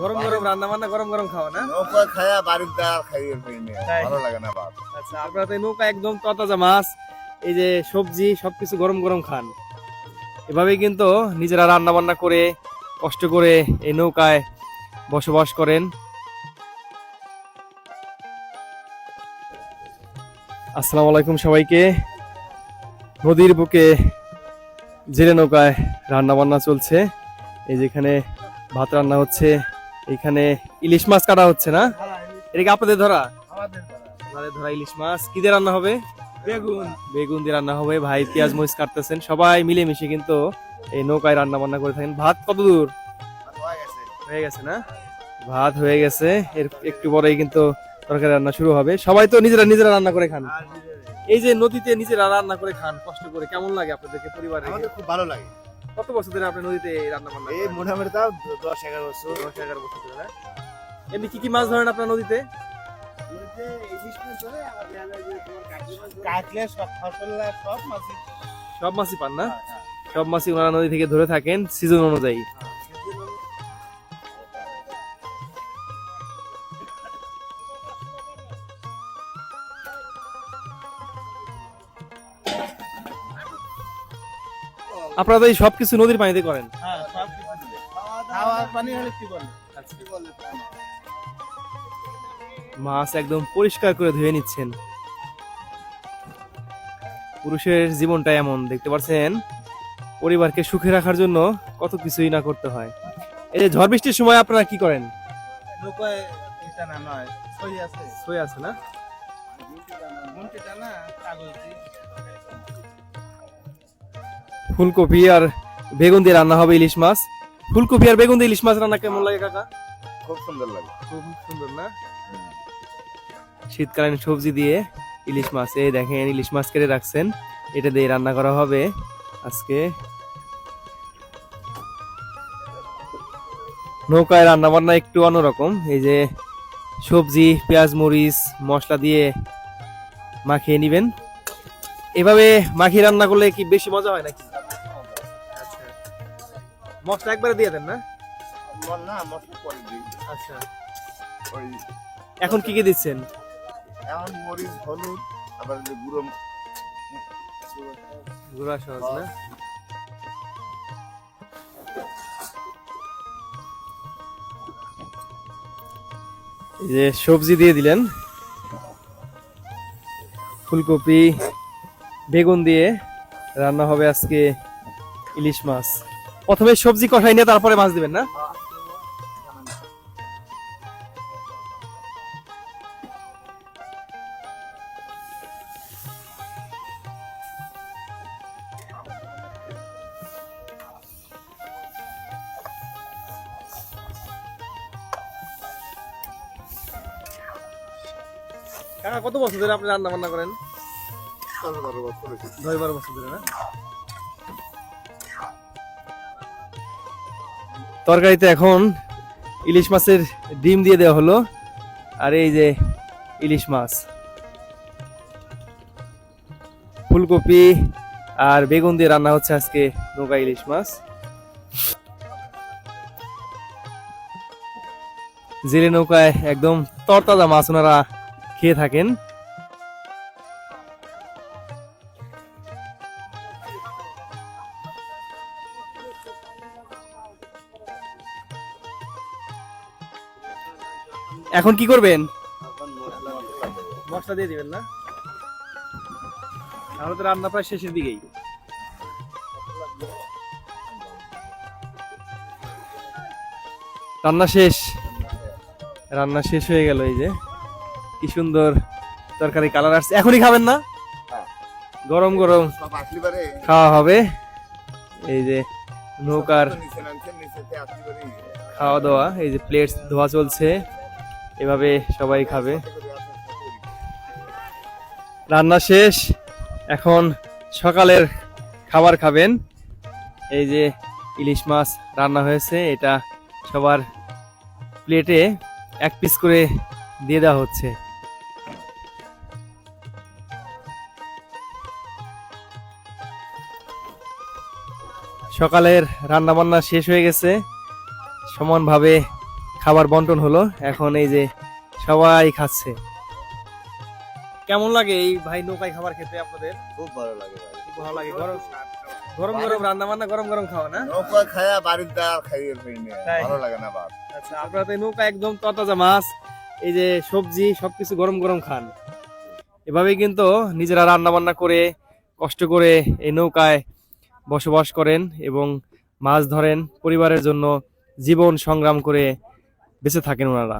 গরম গরম রান্না বান্না গরম গরম খাওয়া না? নৌকা খায়া বাড়ির দাঁড় খাইয়ে ভালো লাগে না ভাত। আচ্ছা, আপনারা তো নৌকা একদম তরতাজা মাছ, এই যে সবজি সবকিছু গরম গরম খান। এভাবেই কিন্তু নিজেরা রান্না বান্না করে কষ্ট করে এই নৌকায় বসবাস করেন। আসসালামু আলাইকুম সবাইকে। নদীর বুকে জেলে নৌকায় রান্না বান্না চলছে। এই যেখানে ভাত রান্না হচ্ছে, এখানে ইলিশ মাছ কাটা হচ্ছে না? এটা কি আপনাদের ধরা? আমাদের ধরা ইলিশ মাছ। কি দিয়ে রান্না হবে? বেগুন দিয়ে রান্না হবে। ভাই পেঁয়াজ মরিচ কাটতেছেন, সবাই মিলেমিশে কিন্তু এই নৌকায় রান্না বান্না করে থাকেন। ভাত কত দূর হয়ে গেছে না? ভাত হয়ে গেছে, এর একটু পরেই কিন্তু তরকারি রান্না শুরু হবে। সবাই তো নিজেরা নিজেরা রান্না করে খান। এই যে নদীতে নিজেরা রান্না করে খান কষ্ট করে, কেমন লাগে আপনাদেরকে পরিবারে? আমাদের খুব ভালো লাগে। কত বছর ধরে আপনি নদীতে রান্না বান্না এই করেন? মোটামুটি তাও 10-11 বছর। 10-11 বছর ধরে না? এমনি কি কি মাছ ধরেন আপনার নদীতে? কাটলে সব ফসলা সব মাছই সব মাছই পান না? সব মাছই ওনারা নদী থেকে ধরে থাকেন সিজন অনুযায়ী। আপনারা তো এই সবকিছু নদীর পানিতে করেন? খাওয়ার পানি হলে কি বলে? মাছ একদম পরিষ্কার করে ধুয়ে নিচ্ছেন। পুরুষের জীবনটা এমন, দেখতে পাচ্ছেন পরিবারকে সুখে রাখার জন্য কত কিছুই না করতে হয়। এই যে ঝড় বৃষ্টির সময় আপনারা কি করেন? নৌকায় এটা না নয়, সই আছে। সই আছে না? মুন্টিটা না কাগজ দিয়ে। ফুলকপি আর বেগুন দিয়ে রান্না হবে ইলিশ মাছ। ফুলকপি আর বেগুন দিয়ে ইলিশ মাছ রান্না কেমন লাগে কাকা? খুব সুন্দর লাগে। খুব সুন্দর না? শীতকালীন সবজি দিয়ে ইলিশ মাছ, এই দেখেন ইলিশ মাছ কেটে রাখছেন, এটা দিয়ে রান্না করা হবে আজকে। নৌকায় রান্না বান্না একটু অন্যরকম। এই যে সবজি পেঁয়াজ মরিচ মশলা দিয়ে মাখিয়ে নিবেন। এভাবে মাখিয়ে রান্না করলে কি বেশি মজা হয় নাকি? আচ্ছা, মশলা একবারে দিয়ে দেন না? না মশলা পরে দিই। আচ্ছা, ওই এখন কি কি দিচ্ছেন? এখন মরিচ হলুদ আবার গুঁড়ো গুঁড়া সহজ না? এই যে সবজি দিয়ে দিলেন, ফুলকপি বেগুন দিয়ে রান্না হবে আজকে ইলিশ মাছ। প্রথমে সবজি কষাই নিয়ে তারপরে মাছ দিবেন না? কাকা কত বছর ধরে আপনি রান্না বান্না করেন? 10-12 বছর হয়েছে। 10-12 বছর ধরে না? তরকারিতে এখন ইলিশ মাছের ডিম দিয়ে দেওয়া হলো, আর এই যে ইলিশ মাছ, ফুলকপি আর বেগুন দিয়ে রান্না হচ্ছে আজকে নৌকা ইলিশ মাছ। জেলে নৌকায় একদম তরতাজা মাছ ওনারা খেয়ে থাকেন। এখন কি করবেন? এখন মশলা দিয়ে দিবেন না? তাহলে তো রান্না প্রায় শেষের দিকেই। রান্না শেষ, রান্না শেষ হয়ে গেল। এই যে কি সুন্দর তরকারি কালার আসছে। এখনই খাবেন না? গরম গরম সব আসলি পারে খাওয়া হবে। এই যে নৌকার নিচে নামছেন, নিচেতে আসলি পারে খাওয়া দাওয়া, এই যে প্লেট ধোয়া চলছে, এভাবে সবাই খাবে। রান্না শেষ, এখন সকালের খাবার খাবেন। এই যে ইলিশ মাছ রান্না হয়েছে, এটা সবার প্লেটে এক পিস করে দিয়ে দেওয়া হচ্ছে। সকালের রান্না বান্না শেষ হয়ে গেছে, সমানভাবে খাবার বন্টন হলো, এখন এই যে সবাই খাচ্ছে। কেমন লাগে এই ভাই নৌকায় খাবার খেতে আপনাদের? খুব ভালো লাগে ভাই। খুব ভালো লাগে। গরম গরম গরম রান্না বান্না, গরম গরম খাওয়া না? নৌকা খায়া বাড়ির দ্বার খাইয়ে ফেলে তাই? ভালো লাগে না ভাত। আচ্ছা, আপনারা তো এই নৌকা একদম তরতাজা মাছ, এই যে সবজি সবকিছু গরম গরম খান। এভাবেই কিন্তু নিজেরা রান্না বান্না করে কষ্ট করে এই নৌকায় বসবাস করেন এবং মাছ ধরেন, পরিবারের জন্য জীবন সংগ্রাম করে বেঁচে থাকেন ওনারা।